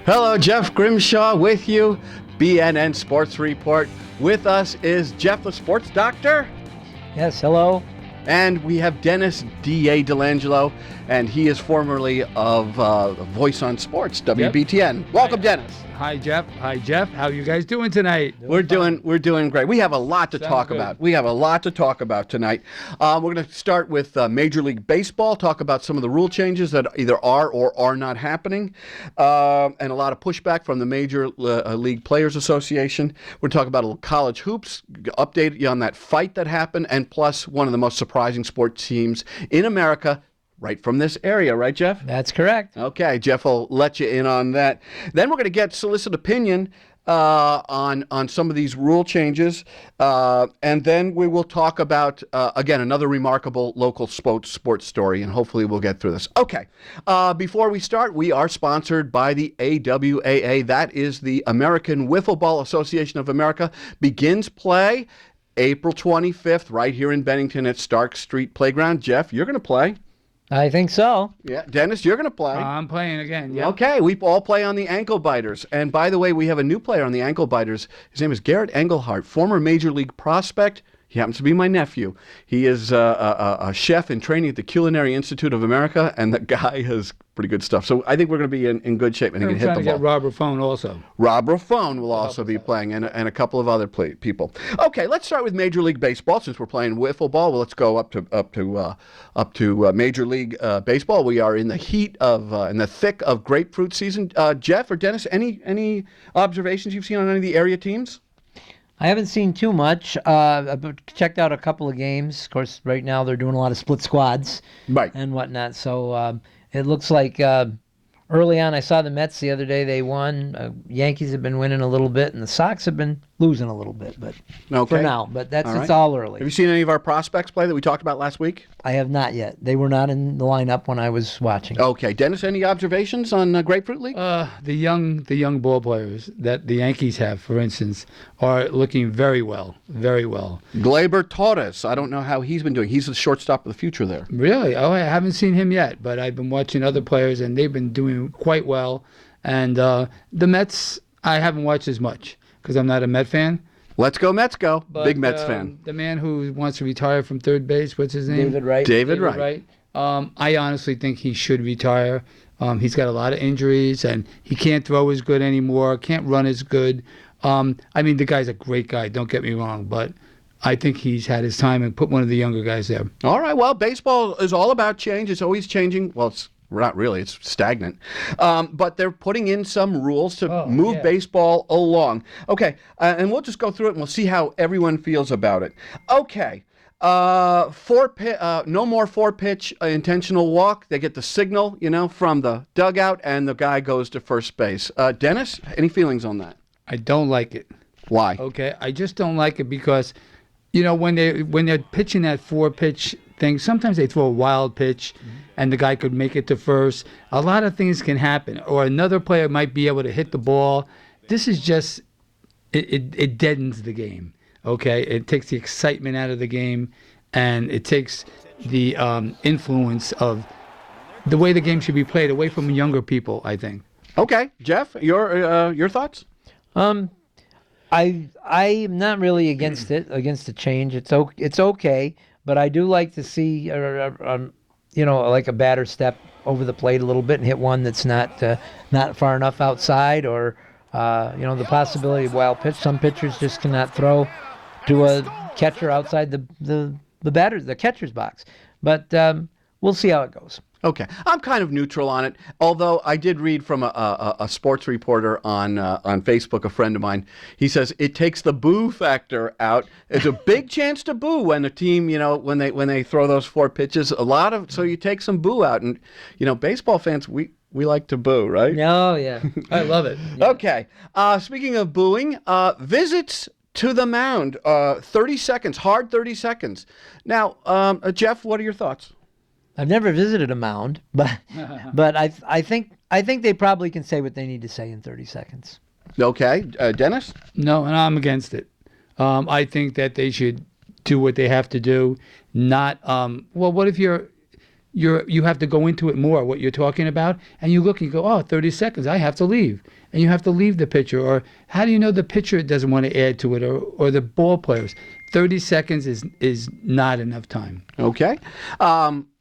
Hello, Jeff Grimshaw with you, BNN Sports Report. With us is Jeff, the sports doctor. Yes, hello. And we have Dennis D.A. DellAngelo, and he is formerly of Voice on Sports, WBTN. Yep. Welcome, Dennis. Hi, Jeff. How are you guys doing tonight? We're doing great. We have a lot to talk about. We have a lot to talk about tonight. We're going to start with Major League Baseball, talk about some of the rule changes that either are or are not happening, and a lot of pushback from the Major League Players Association. We're talking about a little college hoops, update you on that fight that happened, and plus one of the most surprising sports teams in America, right from this area, right, Jeff? That's correct. Okay, Jeff will let you in on that. Then we're going to get solicit opinion on some of these rule changes, and then we will talk about, again, another remarkable local sports story, and hopefully we'll get through this. Okay, before we start, we are sponsored by the AWAA. That is the American Wiffle Ball Association of America. Begins play April 25th right here in Bennington at Stark Street Playground. Jeff, you're going to play. I think so. Yeah, Dennis, you're going to play. I'm playing again. Yeah. Okay, we all play on the Ankle Biters. And by the way, we have a new player on the Ankle Biters. His name is Garrett Engelhardt, former Major League prospect. He happens to be my nephew. He is a chef in training at the Culinary Institute of America, and the guy has pretty good stuff. So I think we're going to be in good shape, and he can hit the ball. I'm trying to get Rob Raffone also. Rob Raffone will also be playing, and a couple of other people. Okay, let's start with Major League Baseball. Since we're playing wiffle ball, well, let's go up to Major League Baseball. We are in the heat of in the thick of grapefruit season. Jeff or Dennis, any observations you've seen on any of the area teams? I haven't seen too much. I've checked out a couple of games. Of course, right now they're doing a lot of split squads and whatnot. So it looks like early on, I saw the Mets the other day. They won. Yankees have been winning a little bit, and the Sox have been losing a little bit. But for now, but it's all early. Have you seen any of our prospects play that we talked about last week? I have not yet. They were not in the lineup when I was watching. Okay, Dennis, any observations on Grapefruit League? The young ball players that the Yankees have, for instance, are looking very well, very well. Gleyber Torres, I don't know how he's been doing. He's the shortstop of the future there. Really? Oh, I haven't seen him yet, but I've been watching other players, and they've been doing quite well. And the Mets, I haven't watched as much because I'm not a Met fan. Let's go, Mets go. But, big Mets fan. The man who wants to retire from third base, what's his name? David Wright. David Wright. I honestly think he should retire. He's got a lot of injuries, and he can't throw as good anymore, can't run as good. I mean, the guy's a great guy, don't get me wrong, but I think he's had his time and put one of the younger guys there. All right, well, baseball is all about change. It's always changing. Well, it's not really. It's stagnant. But they're putting in some rules to move baseball along. Okay, and we'll just go through it, and we'll see how everyone feels about it. Okay, no more four-pitch intentional walk. They get the signal, from the dugout, and the guy goes to first base. Dennis, any feelings on that? I don't like it. Why? Okay, I just don't like it because, when they're pitching that four-pitch thing, sometimes they throw a wild pitch, and the guy could make it to first. A lot of things can happen, or another player might be able to hit the ball. This is just, it deadens the game, okay? It takes the excitement out of the game, and it takes the influence of the way the game should be played away from younger people, I think. Okay, Jeff, your thoughts? I'm not really against the change. It's okay, but I do like to see like a batter step over the plate a little bit and hit one that's not far enough outside, or the possibility of wild pitch. Some pitchers just cannot throw to a catcher outside the catcher's box. But we'll see how it goes. Okay, I'm kind of neutral on it, although I did read from a sports reporter on Facebook, a friend of mine. He says it takes the boo factor out. It's a big chance to boo when a team, when they throw those four pitches. So you take some boo out, and baseball fans, we like to boo, right? Oh yeah, I love it. Yeah. Okay, speaking of booing, visits to the mound, 30 seconds, hard 30 seconds. Now, Jeff, what are your thoughts? I've never visited a mound, but I think they probably can say what they need to say in 30 seconds. Okay, Dennis? No, and I'm against it. I think that they should do what they have to do. Not what if you're you have to go into it more, what you're talking about, and you look and you go, oh, 30 seconds, I have to leave. And you have to leave the pitcher. Or how do you know the pitcher doesn't want to add to it, or the ball players? 30 seconds is not enough time. Okay.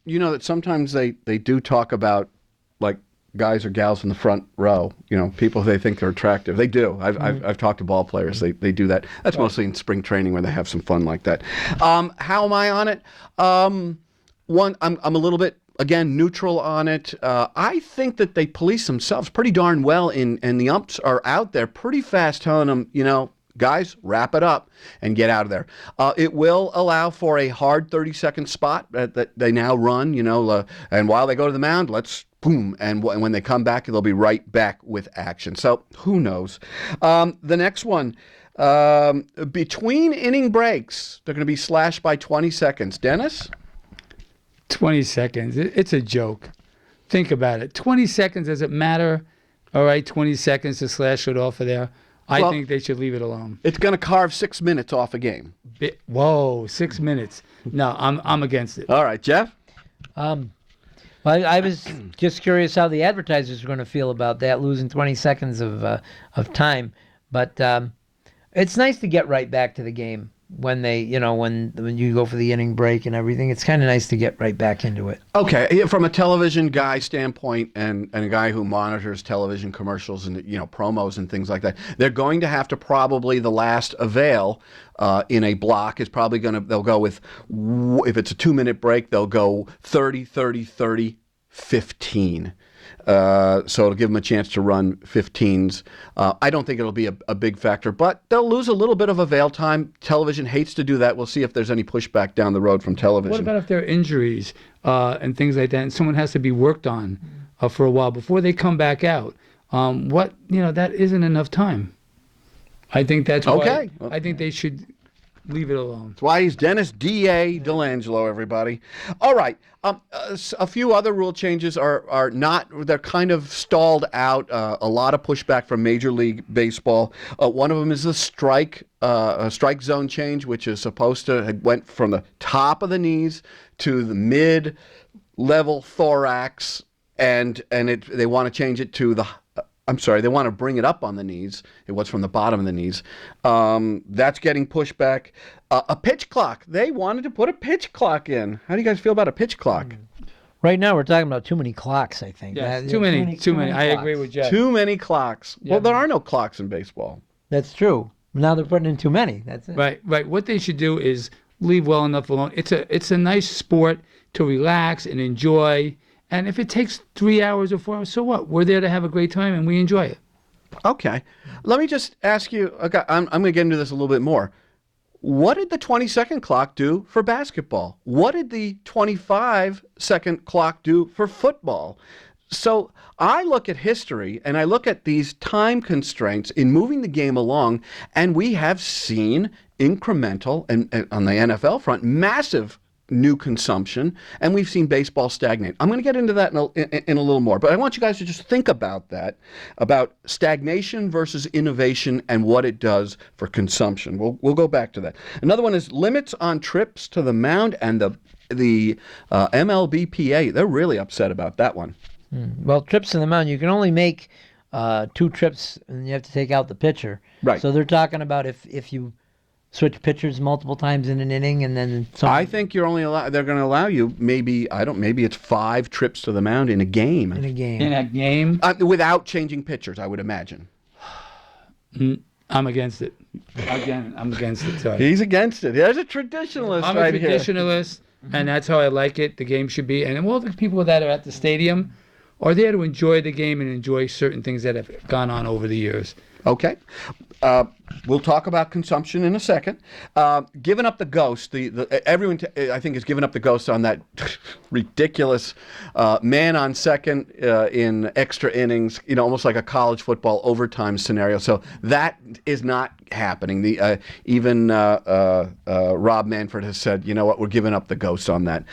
You know that sometimes they do talk about, like, guys or gals in the front row, people they think are attractive. They do. I've talked to ball players. They do that. That's mostly in spring training where they have some fun like that. How am I on it? One, I'm a little bit, again, neutral on it. I think that they police themselves pretty darn well, and the umps are out there pretty fast telling them, guys, wrap it up and get out of there. It will allow for a hard 30-second spot that they now run, and while they go to the mound, let's boom, and when they come back, they'll be right back with action. So who knows? The next one, between inning breaks, they're going to be slashed by 20 seconds. Dennis? 20 seconds. It's a joke. Think about it. 20 seconds, does it matter? All right, 20 seconds to slash it off of there. I think they should leave it alone. It's going to carve 6 minutes off a game. Whoa, 6 minutes. No, I'm against it. All right, Jeff? Well, I was just curious how the advertisers were going to feel about that, losing 20 seconds of time. But it's nice to get right back to the game when they, when you go for the inning break and everything. It's kind of nice to get right back into it. Okay, from a television guy standpoint and a guy who monitors television commercials and promos and things like that, they're going to have to probably the last avail in a block is probably they'll go with, if it's a 2-minute break, they'll go 30, 30, 30, 15. So it'll give them a chance to run 15s. I don't think it'll be a big factor, but they'll lose a little bit of avail time. Television hates to do that. We'll see if there's any pushback down the road from television. What about if there are injuries and things like that, and someone has to be worked on for a while before they come back out? That isn't enough time. I think that's why I think they should leave it alone. That's why he's Dennis D.A. DellAngelo, everybody. All right. A few other rule changes are not, they're kind of stalled out. A lot of pushback from Major League Baseball. One of them is the strike zone change, which is supposed to have went from the top of the knees to the mid-level thorax, and they want to change it to they want to bring it up on the knees. It was from the bottom of the knees. That's getting pushed back. A pitch clock. They wanted to put a pitch clock in. How do you guys feel about a pitch clock? Right now, we're talking about too many clocks, I think. Yes, too many. I agree with Jeff. Too many clocks. Yeah. Well, there are no clocks in baseball. That's true. Now they're putting in too many. That's it. Right. What they should do is leave well enough alone. It's a nice sport to relax and enjoy. And if it takes 3 hours or 4 hours, so what? We're there to have a great time, and we enjoy it. Okay. Let me just ask you, okay, I'm going to get into this a little bit more. What did the 20-second clock do for basketball? What did the 25-second clock do for football? So I look at history, and I look at these time constraints in moving the game along, and we have seen incremental, and on the NFL front, massive new consumption, and we've seen baseball stagnate. I'm going to get into that in a little more, but I want you guys to just think about that, about stagnation versus innovation and what it does for consumption. We'll go back to that. Another one is limits on trips to the mound, and the MLBPA, they're really upset about that one. Well, trips to the mound, you can only make 2 trips, and you have to take out the pitcher. Right. So they're talking about if you switch pitchers multiple times in an inning, and then I think they're going to allow you maybe it's 5 trips to the mound in a game. In a game? Without changing pitchers, I would imagine. I'm against it. Again, I'm against it. Sorry. He's against it. There's a traditionalist I'm right a traditionalist, and that's how I like it. The game should be. And all the people that are at the stadium are there to enjoy the game and enjoy certain things that have gone on over the years. Okay. We'll talk about consumption in a second. Giving up the ghost. Everyone, I think, has given up the ghost on that ridiculous man on second in extra innings, almost like a college football overtime scenario. So that is not happening. Even Rob Manfred has said, you know what, we're giving up the ghost on that.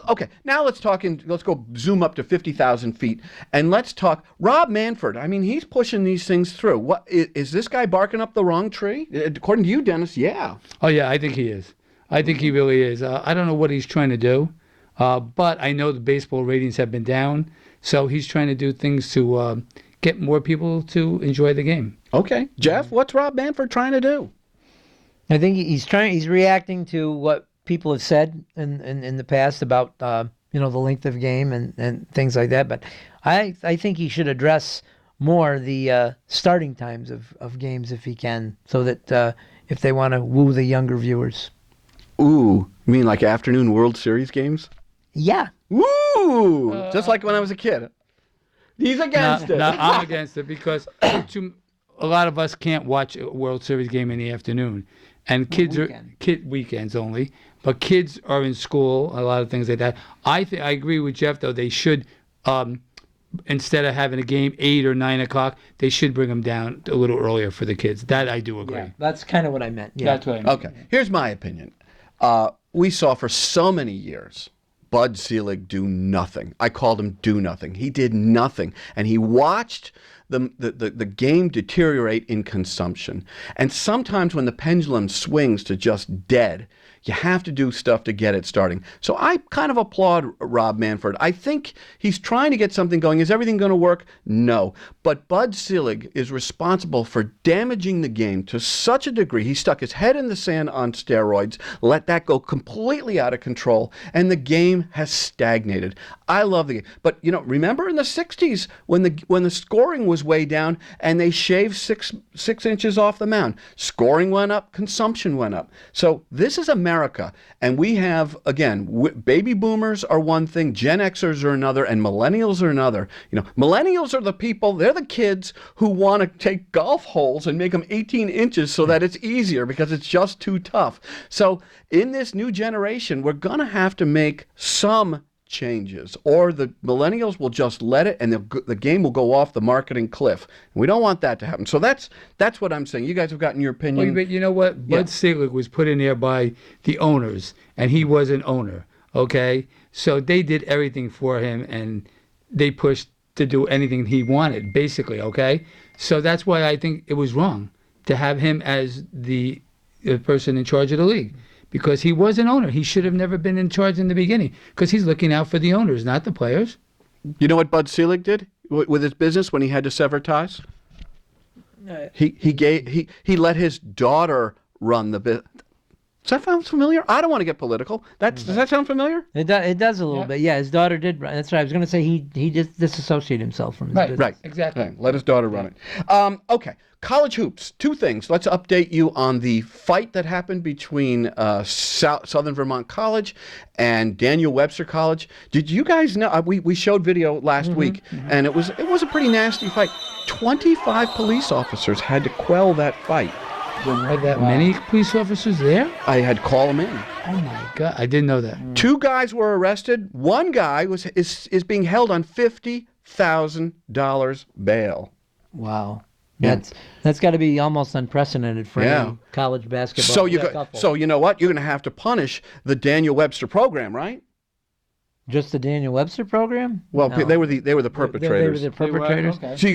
Okay, now let's go zoom up to 50,000 feet, and let's talk Rob Manfred. I mean, he's pushing these things through. What is this guy barking up the wrong tree? According to you, Dennis, yeah. Oh, yeah, I think he is. I think he really is. I don't know what he's trying to do. But I know the baseball ratings have been down, so he's trying to do things to get more people to enjoy the game. Okay. Jeff, what's Rob Manfred trying to do? I think he's reacting to what people have said in the past about the length of game and things like that. But I think he should address more the starting times of games if he can, so that if they want to woo the younger viewers. Ooh, you mean like afternoon World Series games? Yeah. Woo! Just like when I was a kid. He's against it. No, I'm against it because a lot of us can't watch a World Series game in the afternoon. And kids weekends only, but kids are in school, a lot of things like that. I agree with Jeff, though. They should, instead of having a game 8 or 9 o'clock, they should bring them down a little earlier for the kids. That I do agree. Yeah, that's kind of what I meant. Yeah. That's what I mean. Okay, here's my opinion. We saw for so many years Bud Selig do nothing. I called him do nothing. He did nothing, and he watched the game deteriorate in consumption. And sometimes when the pendulum swings to just dead, you have to do stuff to get it starting. So I kind of applaud Rob Manfred. I think he's trying to get something going. Is everything going to work? No. But Bud Selig is responsible for damaging the game to such a degree. He stuck his head in the sand on steroids, let that go completely out of control, and the game has stagnated. I love the game. But, remember in the 60s when the scoring was way down and they shaved six inches off the mound. Scoring went up, consumption went up. So this is America, and we have, again, baby boomers are one thing, Gen Xers are another, and millennials are another. Millennials are the people, they're the kids who want to take golf holes and make them 18 inches so that it's easier because it's just too tough. So in this new generation, we're going to have to make some changes, or the millennials will just let it, and the game will go off the marketing cliff. And we don't want that to happen. So that's what I'm saying. You guys have gotten your opinion. But you know what? Bud Selig was put in there by the owners, and he was an owner. Okay, so they did everything for him, and they pushed to do anything he wanted, basically. Okay, so that's why I think it was wrong to have him as the person in charge of the league. Because he was an owner. He should have never been in charge in the beginning because he's looking out for the owners, not the players. You know what Bud Selig did with his business when he had to sever ties? He let his daughter run the business. Does that sound familiar? I don't want to get political. Does that sound familiar? It does a little bit. Yeah, his daughter did run. That's right. I was going to say he just disassociated himself from his business. Right. Exactly. Right. Let his daughter run it. Okay. College hoops. Two things. Let's update you on the fight that happened between Southern Vermont College and Daniel Webster College. Did you guys know? We showed video last week, and it was a pretty nasty fight. 25 police officers had to quell that fight. Are that many police officers there? I had to call them in. Oh my God, I didn't know that. 2 guys were arrested. 1 guy is being held on $50,000 bail. Wow. That's got to be almost unprecedented for any college basketball. So you know what? You're going to have to punish the Daniel Webster program, right? Just the Daniel Webster program? Well, No. they were the perpetrators. They were the perpetrators. Okay. So you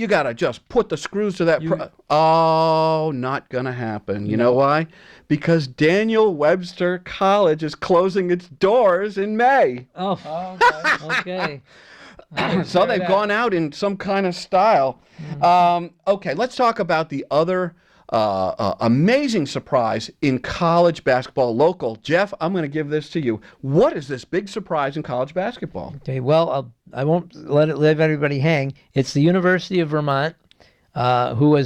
gotta just put the screws to that. Not gonna happen. You know why? Because Daniel Webster College is closing its doors in May. Oh, okay. So they've gone out in some kind of style. Okay, let's talk about the other amazing surprise in college basketball local. Jeff, I'm going to give this to you. What is this big surprise in college basketball? Okay, well, I won't let everybody hang. It's the University of Vermont, who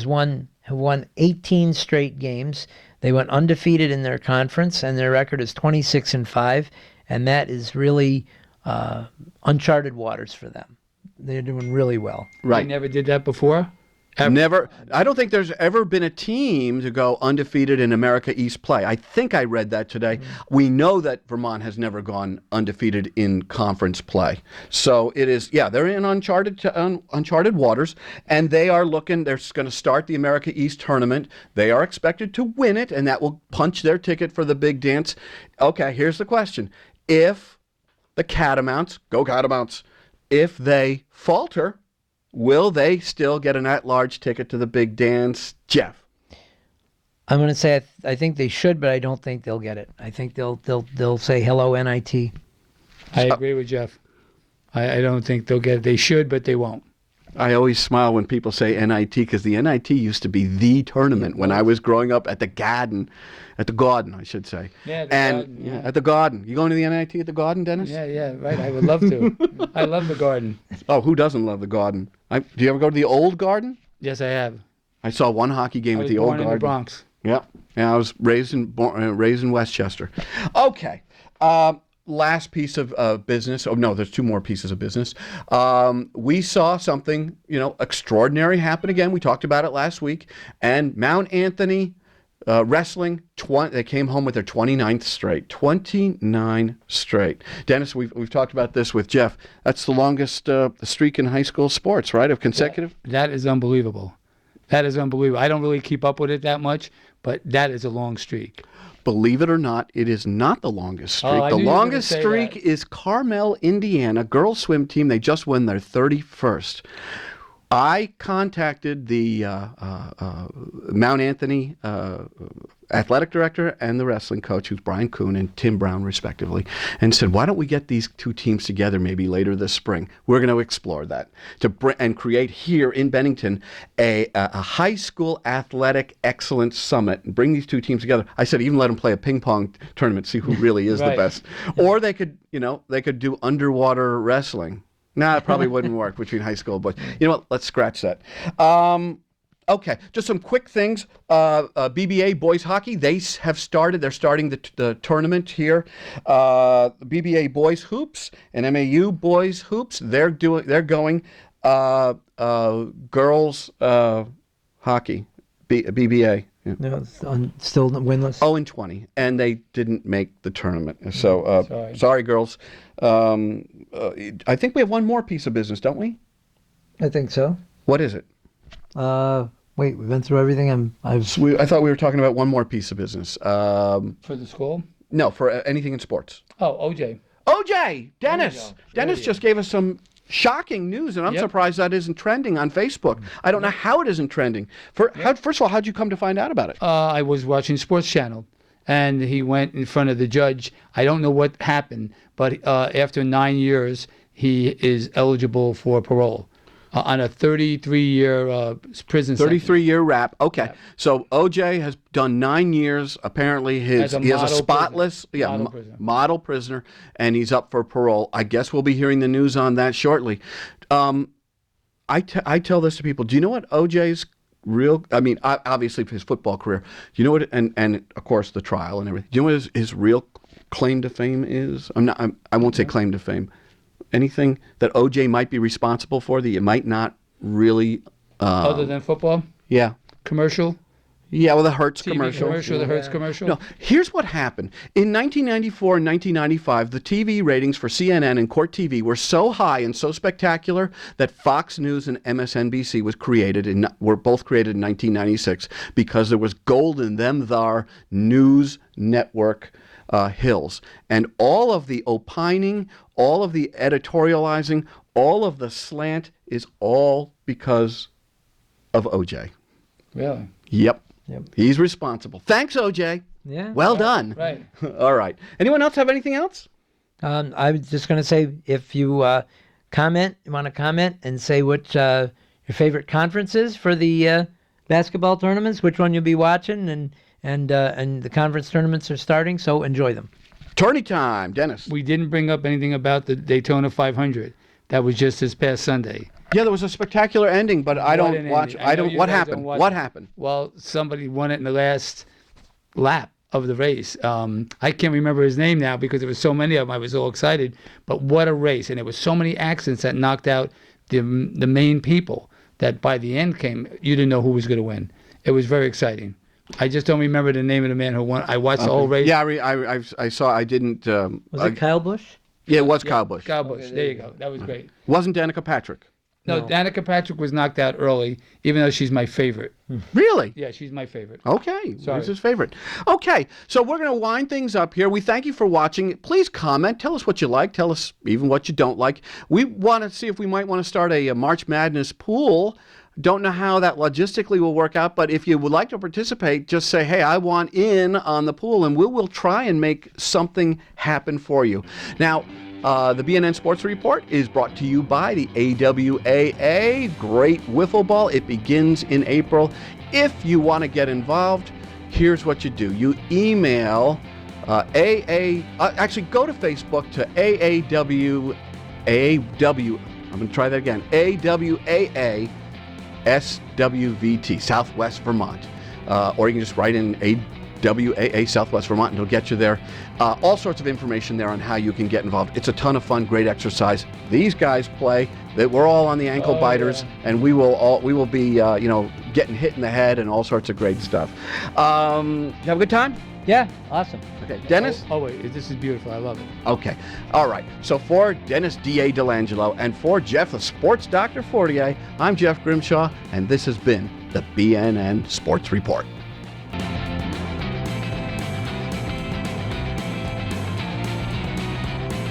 won 18 straight games. They went undefeated in their conference, and their record is 26-5, and that is really uncharted waters for them. They're doing really well. Right. They never did that before? Never. I don't think there's ever been a team to go undefeated in America East play. I think I read that today. We know that Vermont has never gone undefeated in conference play. So it is, they're in uncharted waters, and they are looking, they're going to start the America East tournament. They are expected to win it, and that will punch their ticket for the big dance. Okay, here's the question. If the Catamounts, go Catamounts, if they falter, will they still get an at-large ticket to the big dance? Jeff? I'm going to say I think they should, but I don't think they'll get it. I think they'll say hello NIT. I agree with Jeff. I don't think they'll get it. They should, but they won't. I always smile when people say NIT because the NIT used to be the tournament when I was growing up at the Garden, I should say. Yeah, At the Garden. You going to the NIT at the Garden, Dennis? Yeah, right. I would love to. I love the Garden. Oh, who doesn't love the Garden? Do you ever go to the old Garden? Yes, I have. I saw one hockey game I at was the old born in Garden. the Bronx. Yeah, I was raised in Westchester. Okay. Last piece of business. Oh no, there's two more pieces of business. We saw something, extraordinary happen again. We talked about it last week. And Mount Anthony wrestling, they came home with their 29th straight. 29 straight. Dennis, we've talked about this with Jeff. That's the longest streak in high school sports, right? Of consecutive. That is unbelievable. That is unbelievable. I don't really keep up with it that much, but that is a long streak. Believe it or not, it is not the longest streak. I The knew you were gonna longest say streak that. is Carmel, Indiana, girls swim team. They just won their 31st. I contacted the Mount Anthony athletic director and the wrestling coach, who's Brian Kuhn and Tim Brown, respectively, and said, why don't we get these two teams together maybe later this spring? We're going to explore that and create here in Bennington a high school athletic excellence summit and bring these two teams together. I said, even let them play a ping pong tournament, see who really is the Right. best. Or they could do underwater wrestling. No, it probably wouldn't work between high school, but you know what? Let's scratch that. Okay, just some quick things. BBA boys hockey, they have started. They're starting the tournament here. BBA boys hoops and MAU boys hoops. They're going. Girls hockey, BBA. Yeah. No, it's still winless. 0-20, and they didn't make the tournament. So sorry girls. I think we have one more piece of business, don't we? I think so. What is it? Wait, we've been through everything. I thought we were talking about one more piece of business. For the school? No, for anything in sports. Oh, OJ. OJ! Dennis! Dennis just gave us some shocking news, and I'm Yep. surprised that isn't trending on Facebook. I don't know how it isn't trending. First of all, how'd you come to find out about it? I was watching Sports Channel, and he went in front of the judge. I don't know what happened, but after 9 years, he is eligible for parole on a 33-year prison sentence. 33-year rap. Okay. Yeah. So OJ has done 9 years. Apparently he has a model spotless model prisoner, and he's up for parole. I guess we'll be hearing the news on that shortly. I tell this to people. Do you know what OJ's real, obviously his football career. Do you know what, and of course the trial and everything. Do you know what his real claim to fame is? I won't say claim to fame. Anything that OJ might be responsible for that you might not really... Other than football? Yeah. Commercial? Yeah, well, the Hertz TV commercial. the Hertz commercial? No, here's what happened. In 1994 and 1995, the TV ratings for CNN and Court TV were so high and so spectacular that Fox News and MSNBC were both created in 1996 because there was gold in them thar news network hills. And all of the opining, all of the editorializing, all of the slant is all because of OJ. Really? Yep. He's responsible. Thanks, OJ. Yeah. Well done. Right. All right. Anyone else have anything else? I was just going to say, if you want to comment and say what your favorite conference is for the basketball tournaments, which one you'll be watching, and the conference tournaments are starting, so enjoy them. Tourney time, Dennis. We didn't bring up anything about the Daytona 500. That was just this past Sunday. Yeah, there was a spectacular ending, but I don't an watch. ending. I know you What guys happened? don't watch What it. happened? Well, somebody won it in the last lap of the race. I can't remember his name now because there was so many of them. I was all excited. But what a race. And there was so many accidents that knocked out the main people that by the end you didn't know who was going to win. It was very exciting. I just don't remember the name of the man who won. I watched the whole race. Yeah, I saw. I didn't. Was it Kyle Busch? Yeah, it was Kyle Busch. Kyle Busch. There you go. That was great. Wasn't Danica Patrick? No, Danica Patrick was knocked out early, even though she's my favorite. Really? Yeah, she's my favorite. Okay, Sorry. who's his favorite? Okay, so we're going to wind things up here. We thank you for watching. Please comment. Tell us what you like. Tell us even what you don't like. We want to see if we might want to start a March Madness pool. Don't know how that logistically will work out, but if you would like to participate, just say, hey, I want in on the pool, and we will try and make something happen for you. Now, the BNN Sports Report is brought to you by the AWAA. Great wiffle ball. It begins in April. If you want to get involved, here's what you do. You email actually go to Facebook to AAW, I'm going to try that again, AWAA SWVT, Southwest Vermont. Or you can just write in AWAA Southwest Vermont and it'll get you there. All sorts of information there on how you can get involved. It's a ton of fun, great exercise. These guys play. We're all on the ankle biters, and we will be getting hit in the head and all sorts of great stuff. You have a good time? Yeah, awesome. Okay, Dennis? Oh, wait, this is beautiful. I love it. Okay, all right. So for Dennis D.A. DellAngelo and for Jeff, the Sports Dr. Fortier, I'm Jeff Grimshaw, and this has been the BNN Sports Report.